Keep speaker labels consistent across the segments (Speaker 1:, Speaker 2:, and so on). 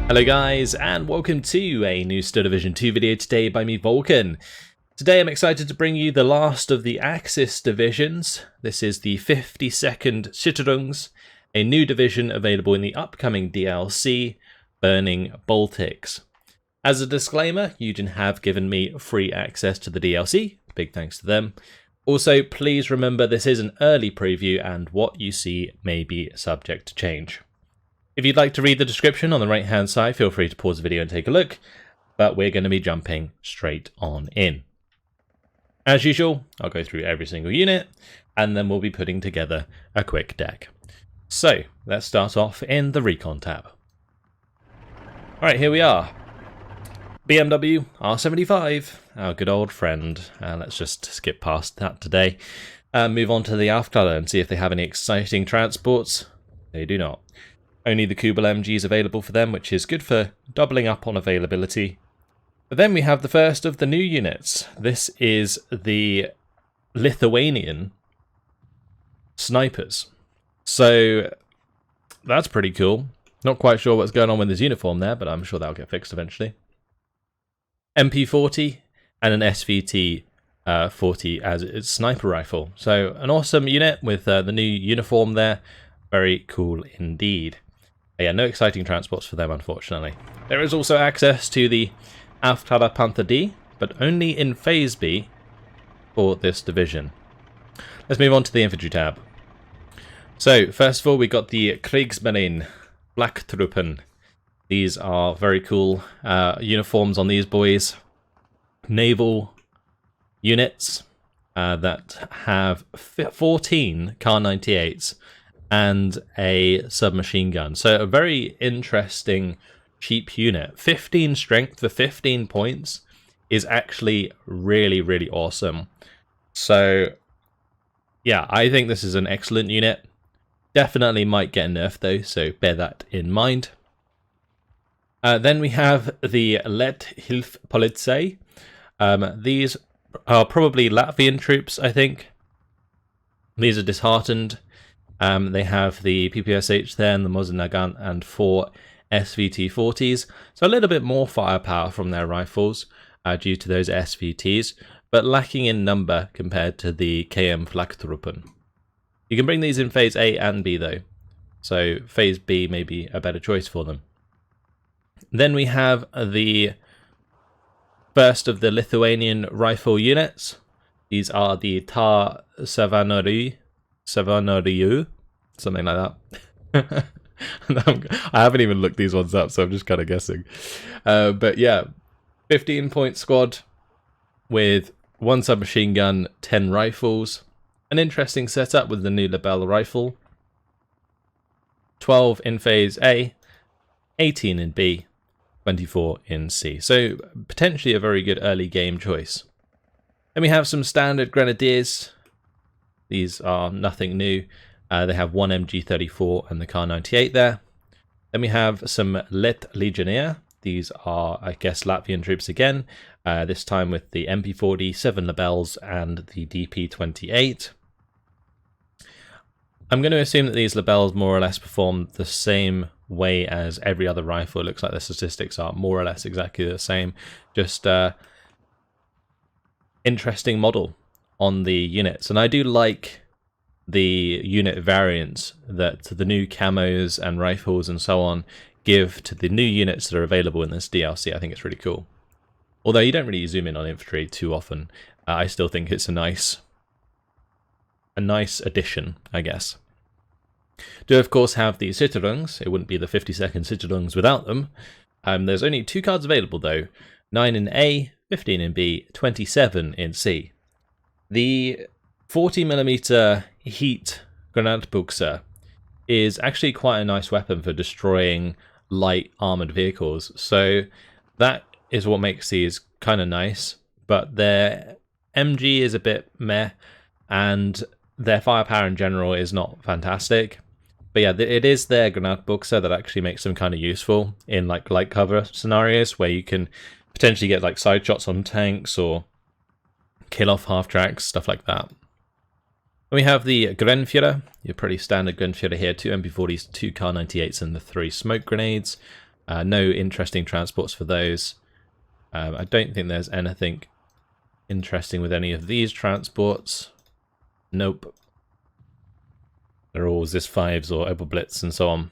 Speaker 1: Hello guys, and welcome to a new Steel Division 2 video today by me, Eugen. Today I'm excited to bring you the last of the Axis divisions. This is the 52nd Sicherungs, a new division available in the upcoming DLC, Burning Baltics. As a disclaimer, Eugen have given me free access to the DLC, big thanks to them. Also, please remember this is an early preview and what you see may be subject to change. If you'd like to read the description on the right hand side, feel free to pause the video and take a look, but we're going to be jumping straight on in. As usual, I'll go through every single unit, and then we'll be putting together a quick deck. So, let's start off in the Recon tab. Alright, here we are. BMW R75, our good old friend. Let's just skip past that today. Move on to the Akpanza and see if they have any exciting transports. They do not. Only the Kubel MG is available for them, which is good for doubling up on availability. But then we have the first of the new units. This is the Lithuanian snipers. So that's pretty cool. Not quite sure what's going on with his uniform there, but I'm sure that'll get fixed eventually. MP40 and an SVT 40 as its sniper rifle. So an awesome unit with the new uniform there. Very cool indeed. Yeah, no exciting transports for them, unfortunately. There is also access to the Akpanza D, but only in Phase B for this division. Let's move on to the infantry tab. So, first of all, we got the Kriegsmarine Blacktruppen. These are very cool uniforms on these boys. Naval units that have 14 Kar-98s and a submachine gun. So a very interesting, cheap unit. 15 strength for 15 points is actually really, really awesome. So yeah, I think this is an excellent unit. Definitely might get nerfed though, so bear that in mind. Then we have the Hilfspolizei. These are probably Latvian troops, I think. These are disheartened. They have the PPSH there and the Mosin-Nagant and 4 SVT-40s. So a little bit more firepower from their rifles due to those SVTs, but lacking in number compared to the KM Flak-Truppen. You can bring these in Phase A and B though, so Phase B may be a better choice for them. Then we have the first of the Lithuanian rifle units. These are the Tar Savanoriu, something like that. I haven't even looked these ones up, so I'm just kind of guessing. But yeah, 15-point squad with 1 submachine gun, 10 rifles. An interesting setup with the new Lebel rifle. 12 in Phase A, 18 in B, 24 in C. So potentially a very good early game choice. Then we have some standard grenadiers. These are nothing new. They have 1 MG34 and the Kar-98 there. Then we have some Let Legionnaire. These are, I guess, Latvian troops again. This time with the MP40, 7 Lebels and the DP28. I'm going to assume that these Lebels more or less perform the same way as every other rifle. It looks like the statistics are more or less exactly the same. Just interesting model on the units. And I do like the unit variants that the new camos and rifles and so on give to the new units that are available in this DLC. I think it's really cool. Although you don't really zoom in on infantry too often, I still think it's a nice addition, I guess. Do of course have the Sicherungs. It wouldn't be the 52nd Sicherungs without them. There's only 2 cards available though. 9 in A, 15 in B, 27 in C. The 40mm heat Granatbuchse is actually quite a nice weapon for destroying light armored vehicles. So that is what makes these kind of nice. But their MG is a bit meh, and their firepower in general is not fantastic. But yeah, it is their Granatbuchse that actually makes them kind of useful in like light cover scenarios where you can potentially get like side shots on tanks or kill off half tracks, stuff like that. We have the Grenführer, your pretty standard Grenführer here, 2 MP40s, 2 Kar-98s and the 3 smoke grenades. No interesting transports for those. I don't think there's anything interesting with any of these transports. Nope. They're all ZIS-5s or Oberblitz and so on.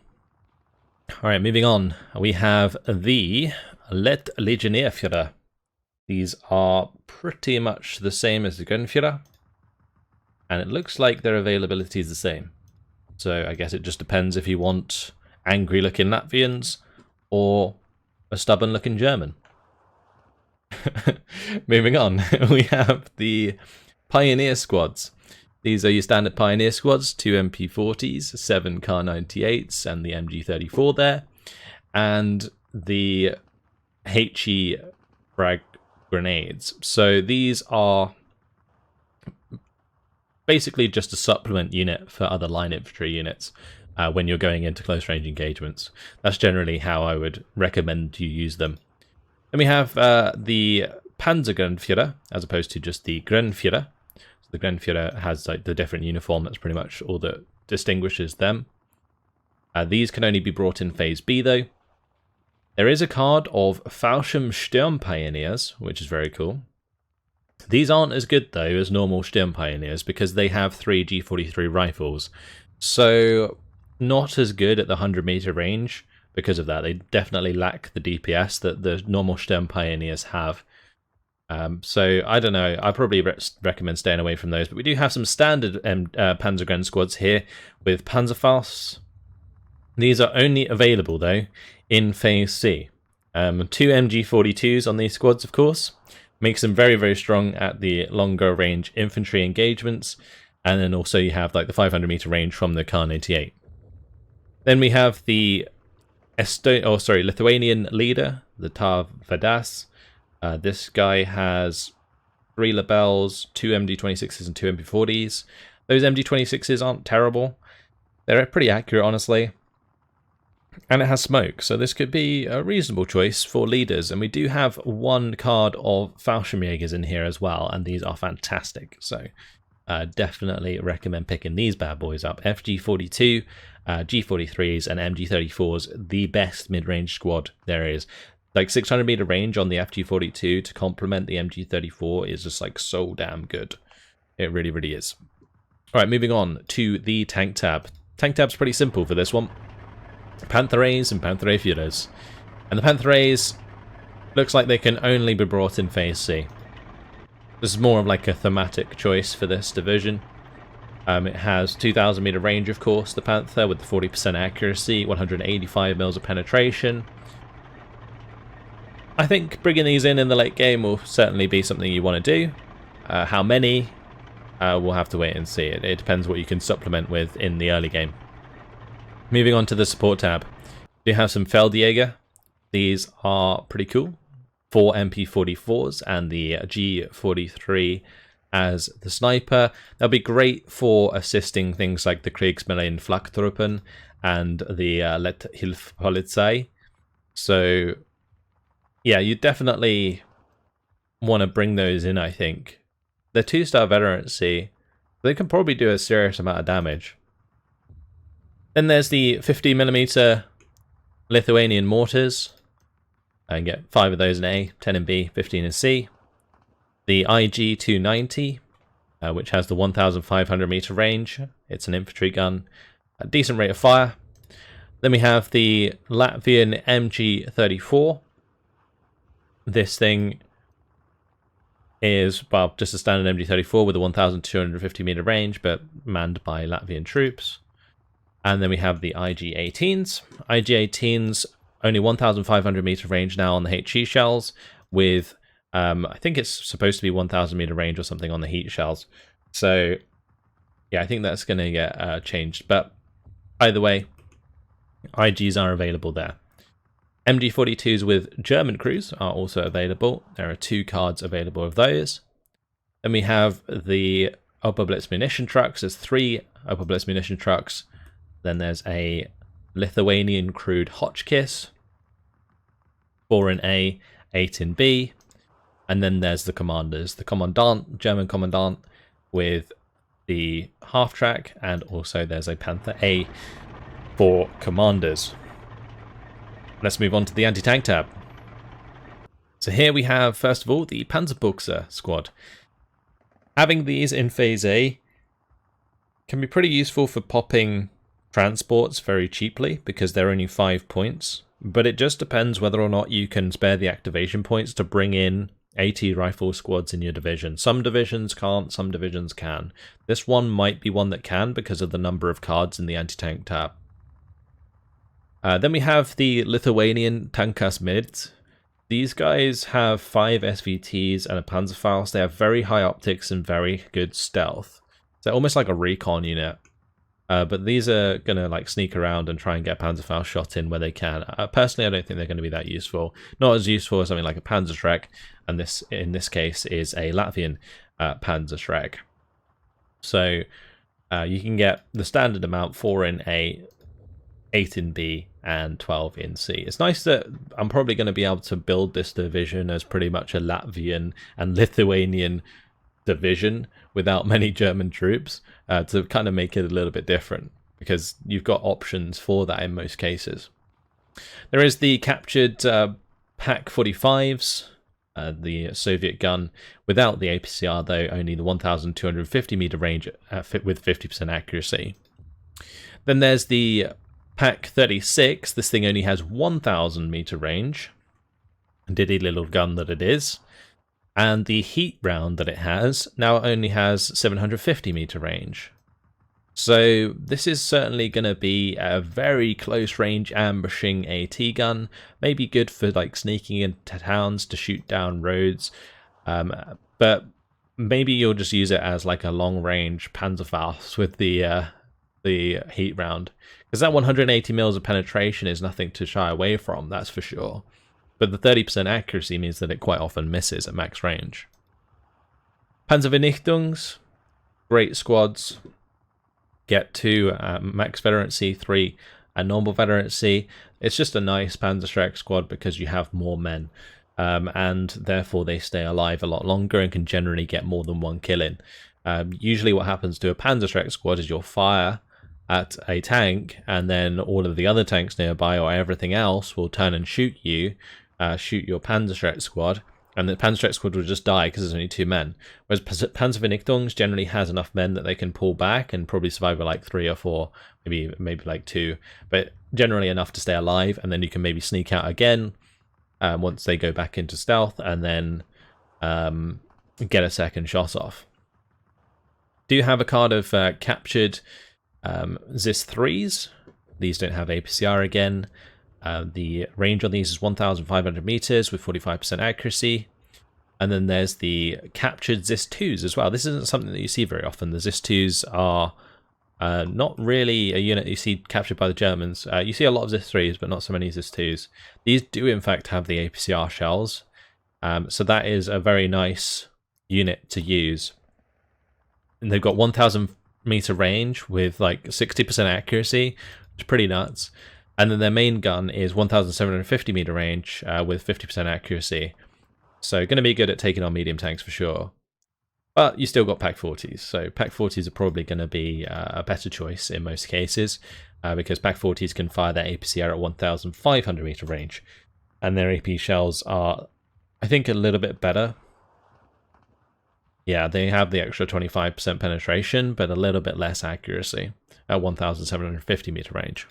Speaker 1: Alright, moving on. We have the Let Legionärführer. These are pretty much the same as the Grunführer. And it looks like their availability is the same. So I guess it just depends if you want angry looking Latvians or a stubborn looking German. Moving on, we have the Pioneer squads. These are your standard Pioneer squads, 2 MP40s, 7 Kar-98s, and the MG34 there. And the HE frag grenades. So these are basically just a supplement unit for other line infantry units when you're going into close range engagements. That's generally how I would recommend you use them. Then we have the Panzergrundführer, as opposed to just the Grunführer. So the Grunführer has like the different uniform. That's pretty much all that distinguishes them. These can only be brought in Phase B though. There is a card of Fallschirmsturmpioneers, which is very cool. These aren't as good though as normal Sturmpioneers because they have 3 G43 rifles. So not as good at the 100-meter range because of that. They definitely lack the DPS that the normal Sturmpioneers have. So I don't know, I probably recommend staying away from those. But we do have some standard Panzergren squads here with Panzerfaust. These are only available though in Phase C. 2 MG42s on these squads, of course. Makes them very, very strong at the longer range infantry engagements. And then also you have like the 500-meter range from the Kar-98. Then we have the Lithuanian leader, the Tar Vadas. This guy has 3 Labels, 2 MG26s and 2 MP40s. Those MG26s aren't terrible. They're pretty accurate, honestly. And it has smoke, so this could be a reasonable choice for leaders. And we do have one card of Fallschirmjägers in here as well, and these are fantastic. So definitely recommend picking these bad boys up. FG42, G43s, and MG34s, the best mid-range squad there is. Like 600-meter range on the FG42 to complement the MG34 is just like so damn good. It really, really is. All right, moving on to the tank tab. Tank tab's pretty simple for this one. Panther A's and Panther A Führers. And the Panther A's looks like they can only be brought in Phase C. This is more of like a thematic choice for this division. It has 2,000 meter range, of course, the Panther, with the 40% accuracy, 185 mils of penetration. I think bringing these in the late game will certainly be something you want to do. How many? We'll have to wait and see. It depends what you can supplement with in the early game. Moving on to the support tab, we have some Feldjäger. These are pretty cool. 4 MP44s and the G43 as the sniper. They'll be great for assisting things like the Kriegsmarine Flaktruppen and the Letthilfspolizei. So yeah, you definitely want to bring those in, I think. They're 2-star veterancy. They can probably do a serious amount of damage. Then there's the 50mm Lithuanian mortars. I can get 5 of those in A, 10 in B, 15 in C. The IG-290, which has the 1,500 meter range. It's an infantry gun. A decent rate of fire. Then we have the Latvian MG-34. This thing is, well, just a standard MG-34 with a 1,250 meter range, but manned by Latvian troops. And then we have the IG-18s. IG-18s, only 1,500 meter range now on the HE shells, with, I think it's supposed to be 1,000 meter range or something on the heat shells. So, yeah, I think that's going to get changed. But either way, IGs are available there. MG42s with German crews are also available. There are 2 cards available of those. Then we have the Oberblitz munition trucks. There's 3 Oberblitz munition trucks. Then there's a Lithuanian crewed Hotchkiss, 4 in A, 8 in B. And then there's the commanders. The Commandant, German Commandant, with the half-track. And also there's a Panther A for commanders. Let's move on to the anti-tank tab. So here we have, first of all, the Panzerbuchse squad. Having these in Phase A can be pretty useful for popping transports very cheaply because they're only 5 points, but it just depends whether or not you can spare the activation points to bring in AT rifle squads in your division. Some divisions can't, some divisions can. This one might be one that can because of the number of cards in the anti-tank tab. Then we have the Lithuanian Tankas Mids. These guys have 5 SVTs and a Panzerfaust. They have very high optics and very good stealth. So almost like a recon unit. But these are going to like sneak around and try and get Panzerfaust shot in where they can. Personally, I don't think they're going to be that useful. Not as useful as something like a Panzerschreck, and this, in this case, is a Latvian Panzerschreck. So you can get the standard amount, 4 in A, 8 in B, and 12 in C. It's nice that I'm probably going to be able to build this division as pretty much a Latvian and Lithuanian division without many German troops to kind of make it a little bit different, because you've got options for that in most cases. There is the captured Pak 45s, the Soviet gun, without the APCR though, only the 1,250 meter range with 50% accuracy. Then there's the Pak 36, this thing only has 1,000 meter range, diddy little gun that it is. And the heat round that it has now only has 750 meter range. So this is certainly going to be a very close range ambushing AT gun. Maybe good for like sneaking into towns to shoot down roads. But maybe you'll just use it as like a long range Panzerfaust with the heat round. Because that 180 mils of penetration is nothing to shy away from, that's for sure. But the 30% accuracy means that it quite often misses at max range. Panzervernichtungs, great squads. Get 2 max veterancy, 3 normal veterancy. It's just a nice Panzerschreck squad because you have more men. And therefore they stay alive a lot longer and can generally get more than 1 kill in. Usually what happens to a Panzerschreck squad is you'll fire at a tank and then all of the other tanks nearby or everything else will turn and shoot you. Shoot your Panzerschreck squad, and the Panzerschreck squad will just die because there's only 2 men. Whereas Panzervernichtungs generally has enough men that they can pull back and probably survive with like 3 or 4, maybe like 2, but generally enough to stay alive, and then you can maybe sneak out again once they go back into stealth, and then get a second shot off. Do you have a card of captured ZIS 3s? These don't have APCR again. The range on these is 1,500 meters with 45% accuracy. And then there's the captured ZIS 2s as well. This isn't something that you see very often. The ZIS 2s are not really a unit you see captured by the Germans. You see a lot of ZIS 3s, but not so many ZIS 2s. These do in fact have the APCR shells. So that is a very nice unit to use. And they've got 1,000 meter range with like 60% accuracy, which is pretty nuts. And then their main gun is 1,750 meter range with 50% accuracy. So going to be good at taking on medium tanks for sure. But you still got Pak 40s. So Pak 40s are probably going to be a better choice in most cases because Pak 40s can fire their APCR at 1,500 meter range. And their AP shells are, I think, a little bit better. Yeah, they have the extra 25% penetration, but a little bit less accuracy at 1,750 meter range.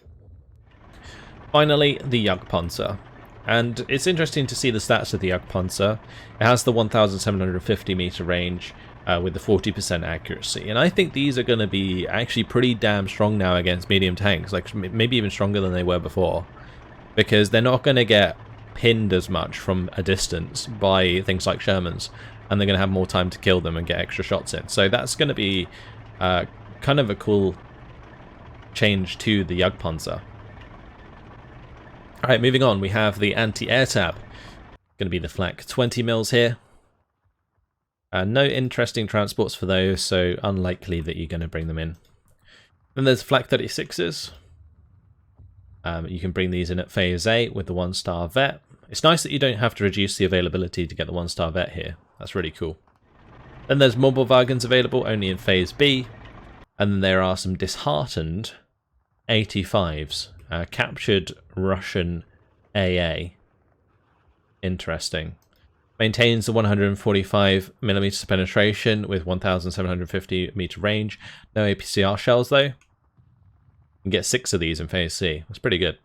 Speaker 1: Finally, the Akpanza. And it's interesting to see the stats of the Akpanza. It has the 1,750 meter range with the 40% accuracy. And I think these are going to be actually pretty damn strong now against medium tanks, like maybe even stronger than they were before. Because they're not going to get pinned as much from a distance by things like Shermans. And they're going to have more time to kill them and get extra shots in. So that's going to be kind of a cool change to the Akpanza. Alright, moving on, we have the anti-air tab. Going to be the flak 20 mils here. No interesting transports for those, so unlikely that you're going to bring them in. Then there's flak 36s. You can bring these in at phase 8 with the 1-star vet. It's nice that you don't have to reduce the availability to get the 1-star vet here. That's really cool. Then there's mobile wagons available only in phase B. And then there are some disheartened 85s. Captured Russian AA. Interesting. Maintains the 145mm penetration with 1,750 meter range. No APCR shells though. You can get 6 of these in Phase C. That's pretty good.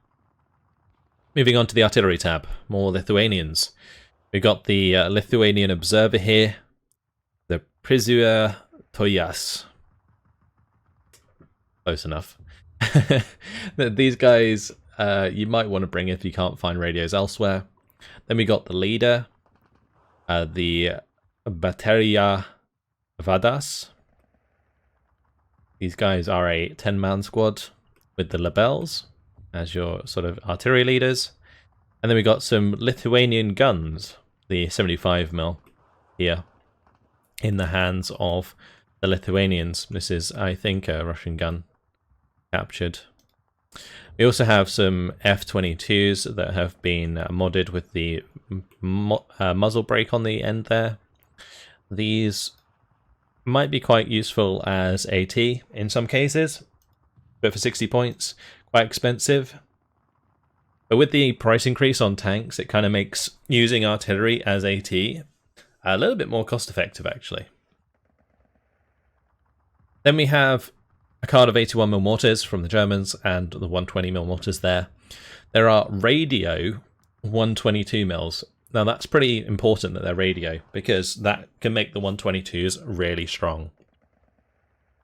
Speaker 1: Moving on to the artillery tab. More Lithuanians. We've got the Lithuanian observer here. The Prisuer Tojas. Close enough. These guys you might want to bring if you can't find radios elsewhere. Then we got the leader. The Bateria Vadas. These guys are a 10-man squad with the Labels as your sort of artillery leaders. And then we got some Lithuanian guns, the 75mm here, in the hands of the Lithuanians. This is, I think, a Russian gun captured. We also have some F-22s that have been modded with the muzzle brake on the end there. These might be quite useful as AT in some cases, but for 60 points, quite expensive. But with the price increase on tanks, it kind of makes using artillery as AT a little bit more cost effective actually. Then we have a card of 81mm mortars from the Germans and the 120mm mortars there. There are radio 122mm. Now that's pretty important that they're radio, because that can make the 122s really strong.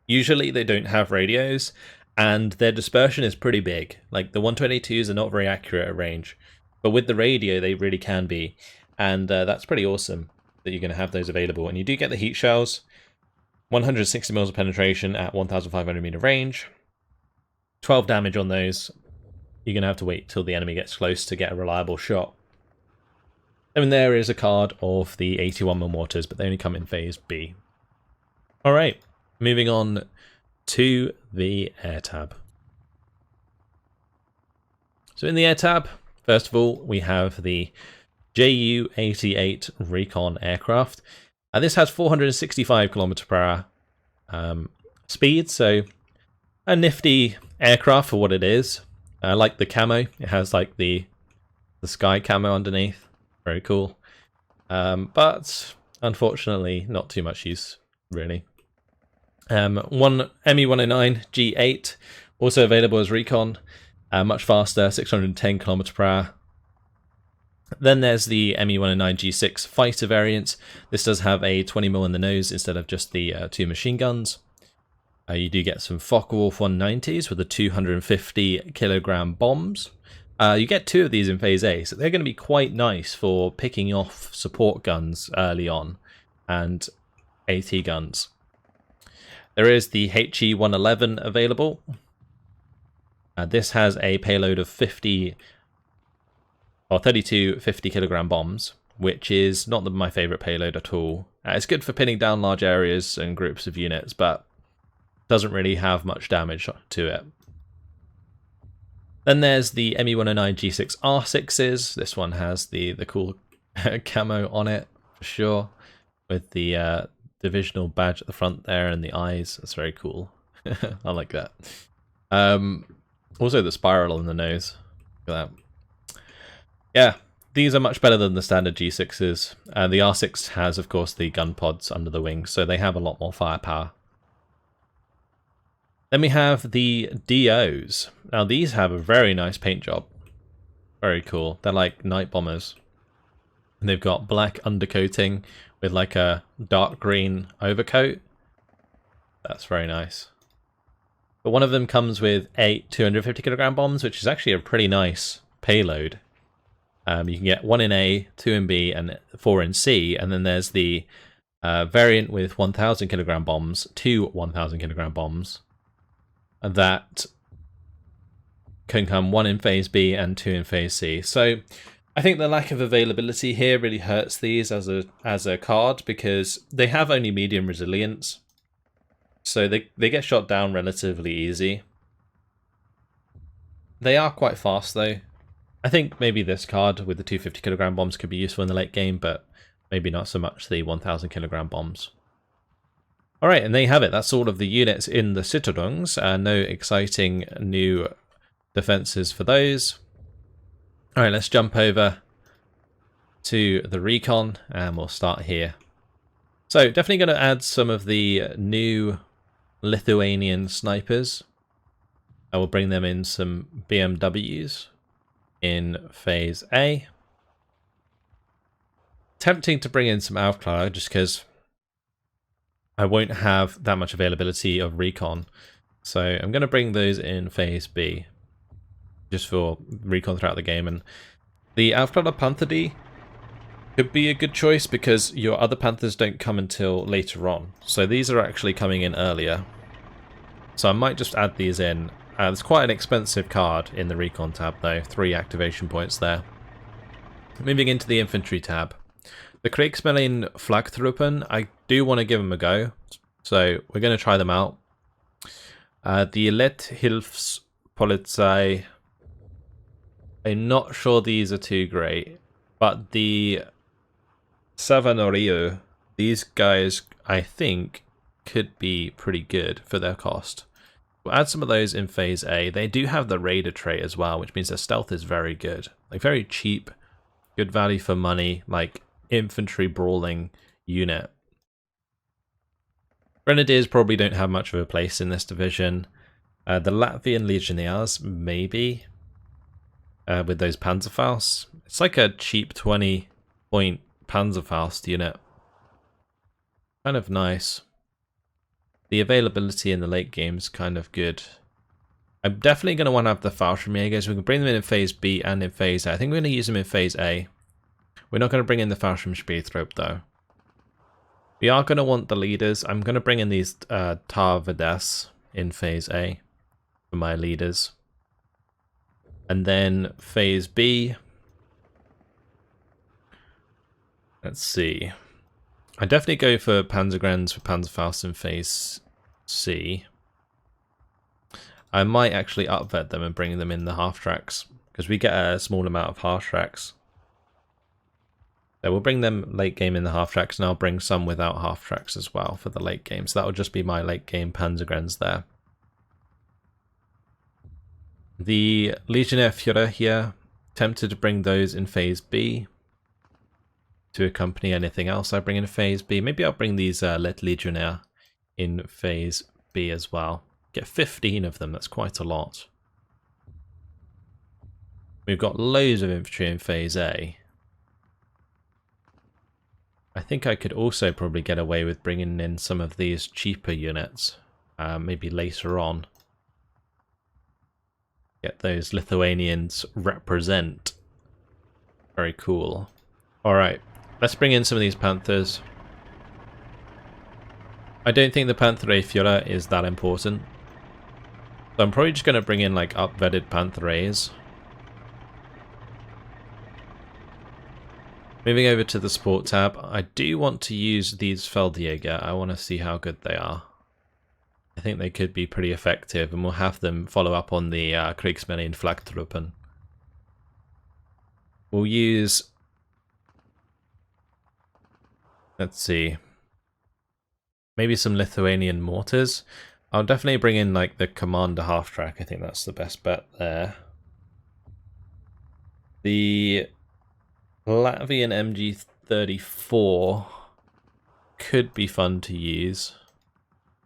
Speaker 1: Usually they don't have radios, and their dispersion is pretty big. Like the 122s are not very accurate at range, but with the radio they really can be, and that's pretty awesome that you're going to have those available. And you do get the heat shells. 160mm of penetration at 1,500 meter range. 12 damage on those. You're going to have to wait till the enemy gets close to get a reliable shot. And there is a card of the 81mm mortars, but they only come in Phase B. Alright, moving on to the air tab. So in the air tab, first of all, we have the Ju-88 Recon aircraft. This has 465 km/h speed, so a nifty aircraft for what it is. I like the camo. It has like the sky camo underneath. Very cool. But unfortunately, not too much use, really. One ME-109 G8, also available as Recon. Much faster, 610 km/h. Then there's the ME-109 G6 fighter variant. This does have a 20mm in the nose instead of just the 2 machine guns. You do get some Focke-Wulf 190s with the 250 kilogram bombs. You get 2 of these in Phase A, so they're going to be quite nice for picking off support guns early on and AT guns. There is the HE-111 available. This has a payload of 32 50 kilogram bombs, which is not my favorite payload at all. It's good for pinning down large areas and groups of units, but doesn't really have much damage to it. Then there's the ME-109 G6 R6s. This one has the cool camo on it, for sure, with the divisional badge at the front there and the eyes. That's very cool. I like that. Also the spiral on the nose. Look at that. Yeah, these are much better than the standard G6s. The R6 has, of course, the gun pods under the wings, so they have a lot more firepower. Then we have the DOs. Now these have a very nice paint job. Very cool. They're like night bombers. And they've got black undercoating with like a dark green overcoat. That's very nice. But one of them comes with 8 250 kilogram bombs, which is actually a pretty nice payload. You can get 1 in A, 2 in B, and 4 in C. And then there's the variant with 1,000 kilogram bombs, 2 1,000 kilogram bombs. That can come 1 in Phase B and 2 in Phase C. So I think the lack of availability here really hurts these as a card, because they have only medium resilience. So they get shot down relatively easy. They are quite fast though. I think maybe this card with the 250 kilogram bombs could be useful in the late game, but maybe not so much the 1,000 kilogram bombs. Alright, and there you have it. That's all of the units in the Sicherungs. No exciting new defenses for those. Alright, let's jump over to the recon and we'll start here. So definitely going to add some of the new Lithuanian snipers. I will bring them in some BMWs in phase A. Tempting to bring in some Avklar just because I won't have that much availability of recon. So I'm going to bring those in phase B just for recon throughout the game. And the Avklar Panther D could be a good choice because your other Panthers don't come until later on. So these are actually coming in earlier. So I might just add these in. It's quite an expensive card in the recon tab though, 3 activation points there. Moving into the infantry tab. The Kriegsmarine Flagtruppen, I do want to give them a go. So we're going to try them out. The Letthilfspolizei, I'm not sure these are too great. But the Savanorio, these guys, I think, could be pretty good for their cost. We'll add some of those in phase A. They do have the Raider trait as well, which means their stealth is very good. Like, very cheap, good value for money, like, infantry brawling unit. Grenadiers probably don't have much of a place in this division. The Latvian Legionnaires, maybe, with those Panzerfaust. It's like a cheap 20-point Panzerfaust unit. Kind of nice. The availability in the late game is kind of good. I'm definitely going to want to have the Fallschirmjägers. We can bring them in phase B and in phase A. I think we're going to use them in phase A. We're not going to bring in the Fallschirmspähtraube though. We are going to want the leaders. I'm going to bring in these Tar-Vedes in phase A for my leaders. And then phase B. Let's see. I definitely go for Panzergrens for Panzerfaust in phase C. I might actually upvet them and bring them in the half-tracks, because we get a small amount of half-tracks. So we'll bring them late game in the half-tracks, and I'll bring some without half-tracks as well for the late game. So that will just be my late game Panzergrens there. The Legionnaire Führer here, tempted to bring those in phase B to accompany anything else I bring in phase B. Maybe I'll bring these Let Legionnaire in phase B as well. Get 15 of them, that's quite a lot. We've got loads of infantry in phase A. I think I could also probably get away with bringing in some of these cheaper units, maybe later on. Get those Lithuanians represent. Very cool. Alright, let's bring in some of these Panthers. I don't think the Panther A Führer is that important. So I'm probably just going to bring in like up-vetted Panther A's. Moving over to the support tab, I do want to use these Feldjäger. I want to see how good they are. I think they could be pretty effective, and we'll have them follow up on the Kriegsmarine Flagtruppen. We'll use... let's see. Maybe some Lithuanian mortars. I'll definitely bring in like the Commander half-track. I think that's the best bet there. The Latvian MG34 could be fun to use,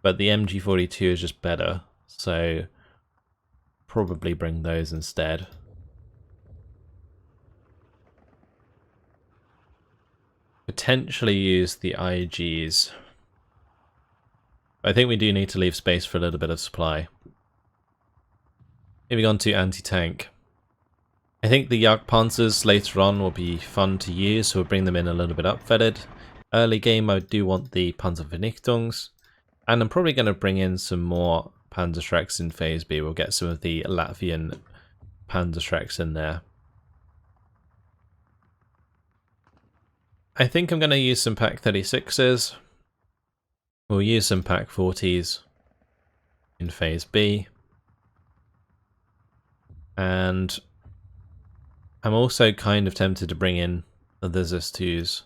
Speaker 1: but the MG42 is just better, so probably bring those instead. Potentially use the IGs. I think we do need to leave space for a little bit of supply. Moving on to anti-tank. I think the Akpanzas later on will be fun to use, so we'll bring them in a little bit upfetted. Early game I do want the Panzervernichtungs, and I'm probably going to bring in some more Panzerschrecks in phase B. We'll get some of the Latvian Panzerschrecks in there. I think I'm going to use some Pak 36s. We'll use some Pak 40s in phase B. And I'm also kind of tempted to bring in the ZS2s.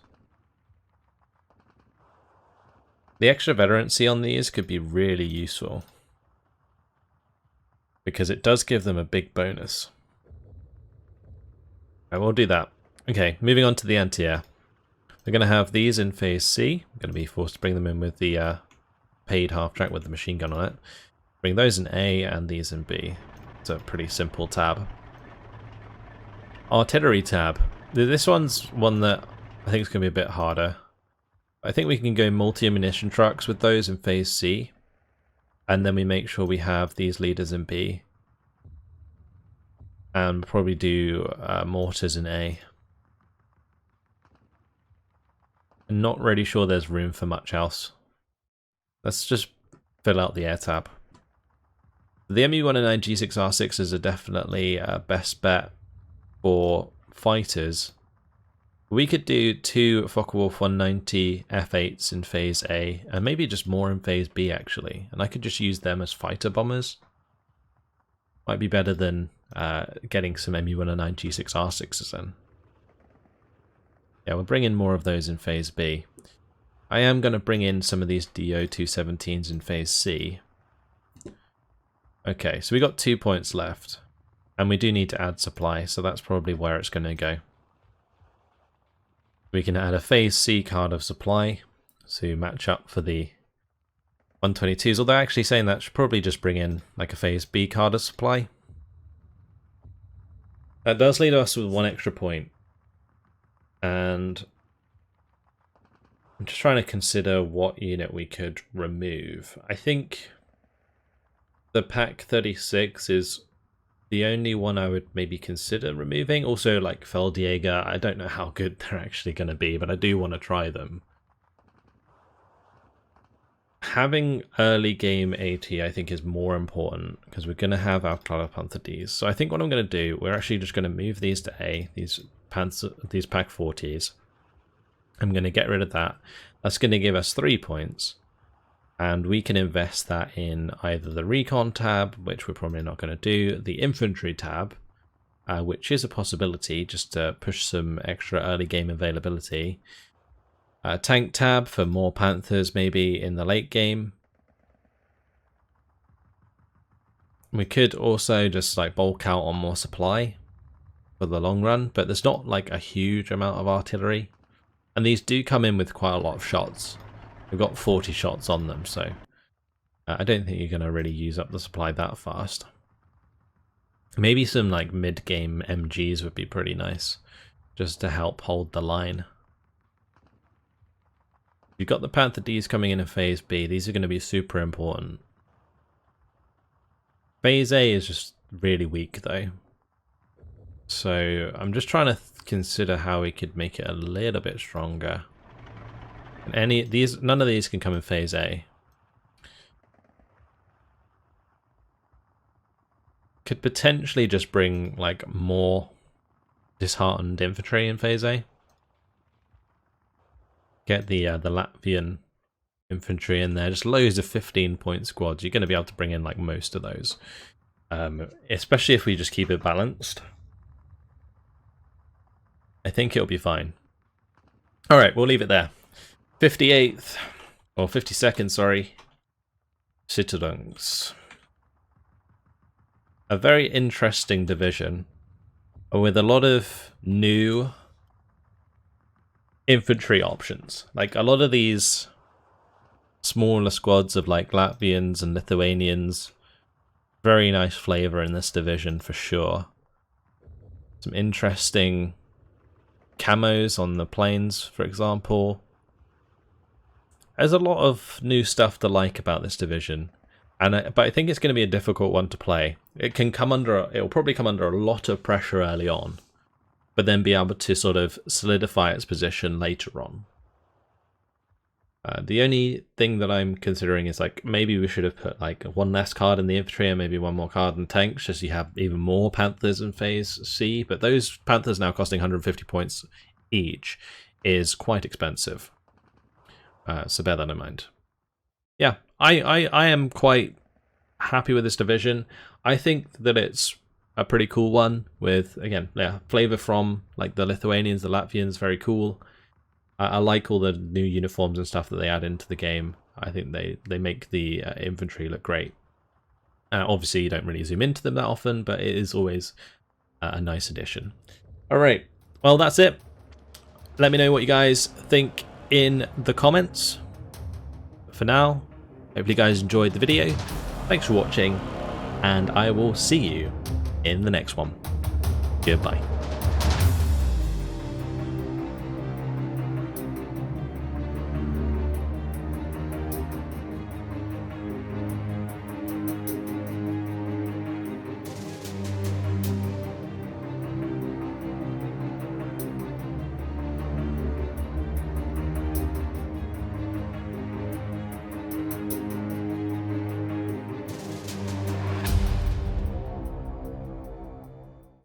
Speaker 1: The extra veterancy on these could be really useful, because it does give them a big bonus. Right, we'll do that. Okay, moving on to the AntiAir. We're going to have these in phase C. I'm going to be forced to bring them in with the paid half-track with the machine gun on it. Bring those in A and these in B. It's a pretty simple tab. Artillery tab. This one's one that I think is going to be a bit harder. I think we can go multi-ammunition trucks with those in phase C. And then we make sure we have these leaders in B. And probably do mortars in A. I'm not really sure there's room for much else. Let's just fill out the air tab. The MU-109 G6R6s are definitely best bet for fighters. We could do 2 Focke-Wulf 190 F8s in phase A, and maybe just more in phase B actually, and I could just use them as fighter bombers. Might be better than getting some MU-109 G6R6s in. Yeah, we'll bring in more of those in phase B. I am going to bring in some of these DO-217s in phase C. Okay, so we got 2 points left, and we do need to add supply, so that's probably where it's going to go. We can add a phase C card of supply to match up for the 122s, although actually saying that should probably just bring in like a phase B card of supply. That does leave us with 1 extra point. And I'm just trying to consider what unit we could remove. I think the Pak 36 is the only one I would maybe consider removing. Also, like Feldjäger, I don't know how good they're actually going to be, but I do want to try them. Having early game AT, I think, is more important because we're going to have our Panzer Ds. So I think what I'm going to do, we're actually just going to move these to A, these Pak 40s. I'm going to get rid of that. That's going to give us 3 points. And we can invest that in either the Recon tab, which we're probably not going to do, the Infantry tab, which is a possibility just to push some extra early game availability. Tank tab for more Panthers maybe in the late game. We could also just like bulk out on more supply for the long run, but there's not like a huge amount of artillery. And these do come in with quite a lot of shots. We've got 40 shots on them, so I don't think you're going to really use up the supply that fast. Maybe some like mid-game MGs would be pretty nice, just to help hold the line. You've got the Panther Ds coming in phase B. These are going to be super important. Phase A is just really weak though. So I'm just trying to consider how we could make it a little bit stronger. None of these can come in phase A. Could potentially just bring like more disheartened infantry in phase A. Get the Latvian infantry in there. Just loads of 15-point squads. You're going to be able to bring in like most of those, especially if we just keep it balanced. I think it'll be fine. All right, we'll leave it there. 58th, or 52nd, sorry, Sicherungs. A very interesting division with a lot of new infantry options. Like a lot of these smaller squads of like Latvians and Lithuanians, very nice flavor in this division for sure. Some interesting camos on the planes, for example. There's a lot of new stuff to like about this division, but I think it's going to be a difficult one to play. It'll probably come under a lot of pressure early on, but then be able to sort of solidify its position later on. The only thing that I'm considering is like maybe we should have put like 1 less card in the infantry and maybe 1 more card in tanks, just so you have even more Panthers in phase C. But those Panthers now costing 150 points each is quite expensive. So bear that in mind. Yeah, I am quite happy with this division. I think that it's a pretty cool one with, again, yeah, flavor from like the Lithuanians, the Latvians, very cool. I like all the new uniforms and stuff that they add into the game. I think they make the infantry look great. Obviously, you don't really zoom into them that often, but it is always a nice addition. Alright, well that's it. Let me know what you guys think in the comments. For now, hopefully you guys enjoyed the video. Thanks for watching, and I will see you in the next one. Goodbye.